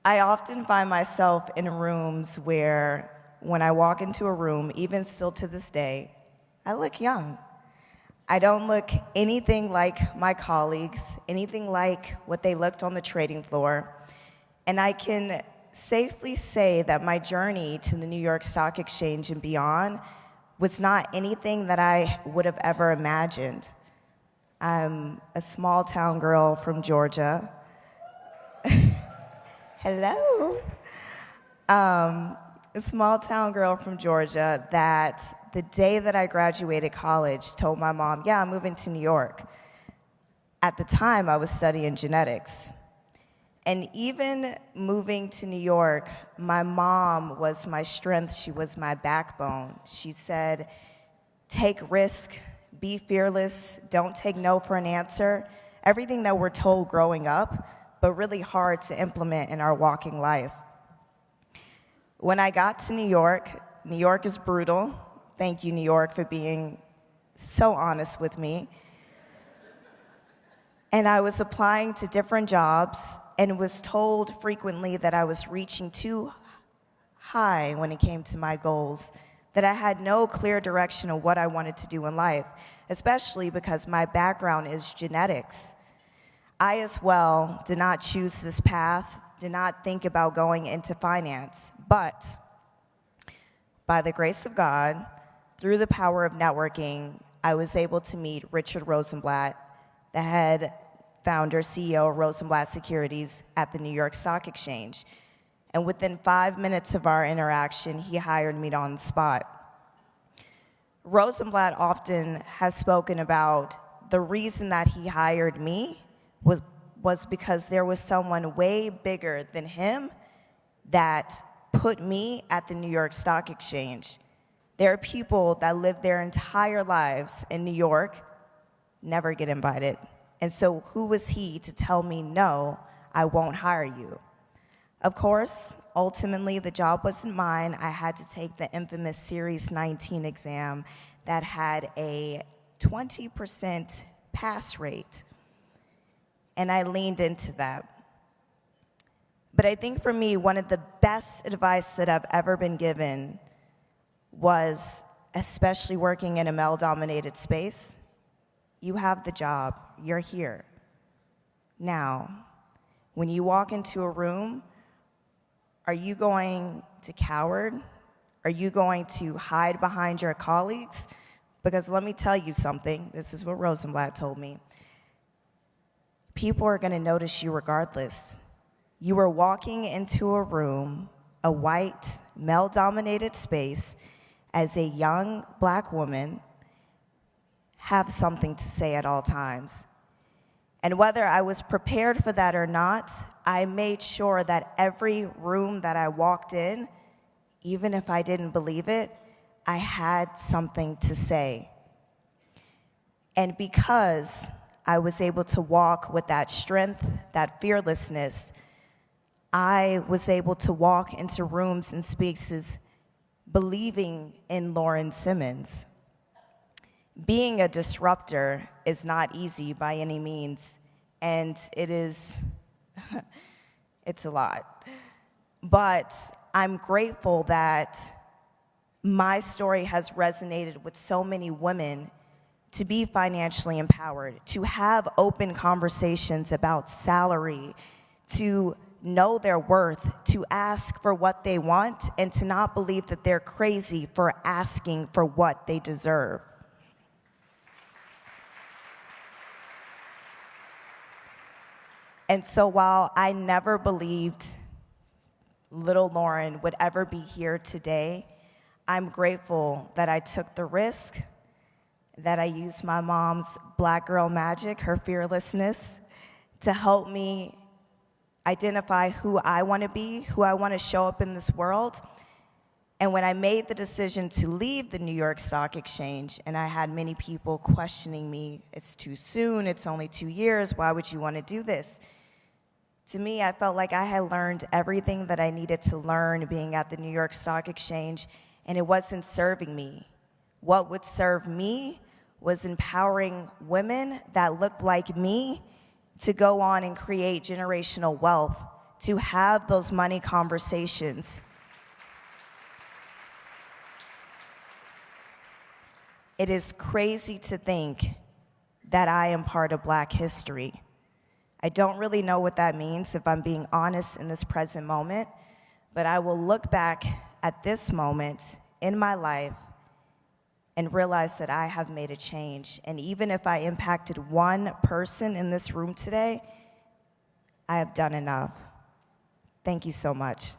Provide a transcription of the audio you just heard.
I often find myself in rooms where when I walk into a room, even still to this day, I look young. I don't look anything like my colleagues, anything like what they looked on the trading floor. And I can safely say that my journey to the New York Stock Exchange and beyond was not anything that I would have ever imagined. I'm a small town girl from Georgia. Hello. A small town girl from Georgia that the day that I graduated college told my mom, yeah, I'm moving to New York. At the time, I was studying genetics. And even moving to New York, my mom was my strength. She was my backbone. She said, take risk, be fearless, don't take no for an answer. Everything that we're told growing up, but really hard to implement in our walking life. When I got to New York is brutal. Thank you, New York, for being so honest with me. And I was applying to different jobs and was told frequently that I was reaching too high when it came to my goals, that I had no clear direction of what I wanted to do in life, especially because my background is genetics. I as well did not choose this path, did not think about going into finance, but by the grace of God, through the power of networking, I was able to meet Richard Rosenblatt, the head founder, CEO of Rosenblatt Securities at the New York Stock Exchange. And within 5 minutes of our interaction, he hired me on the spot. Rosenblatt often has spoken about the reason that he hired me was because there was someone way bigger than him that put me at the New York Stock Exchange. There are people that live their entire lives in New York, never get invited. And so who was he to tell me, no, I won't hire you? Of course, ultimately, the job wasn't mine. I had to take the infamous Series 19 exam that had a 20% pass rate. And I leaned into that. But I think for me, one of the best advice that I've ever been given was, especially working in a male-dominated space, you have the job, you're here. Now, when you walk into a room, are you going to coward? Are you going to hide behind your colleagues? Because let me tell you something, this is what Rosenblatt told me. People are going to notice you regardless. You are walking into a room, a white, male-dominated space, as a young black woman, have something to say at all times. And whether I was prepared for that or not, I made sure that every room that I walked in, even if I didn't believe it, I had something to say. And because I was able to walk with that strength, that fearlessness, I was able to walk into rooms and spaces believing in Lauren Simmons. Being a disruptor is not easy by any means, and it's a lot. But I'm grateful that my story has resonated with so many women to be financially empowered, to have open conversations about salary, to know their worth, to ask for what they want, and to not believe that they're crazy for asking for what they deserve. And so while I never believed little Lauren would ever be here today, I'm grateful that I took the risk, that I used my mom's black girl magic, her fearlessness, to help me identify who I want to be, who I want to show up in this world. And when I made the decision to leave the New York Stock Exchange, and I had many people questioning me, it's too soon, it's only 2 years, why would you want to do this? To me, I felt like I had learned everything that I needed to learn being at the New York Stock Exchange, and it wasn't serving me. What would serve me was empowering women that looked like me to go on and create generational wealth, to have those money conversations. It is crazy to think that I am part of Black history. I don't really know what that means, if I'm being honest, in this present moment, but I will look back at this moment in my life and realize that I have made a change. And even if I impacted one person in this room today, I have done enough. Thank you so much.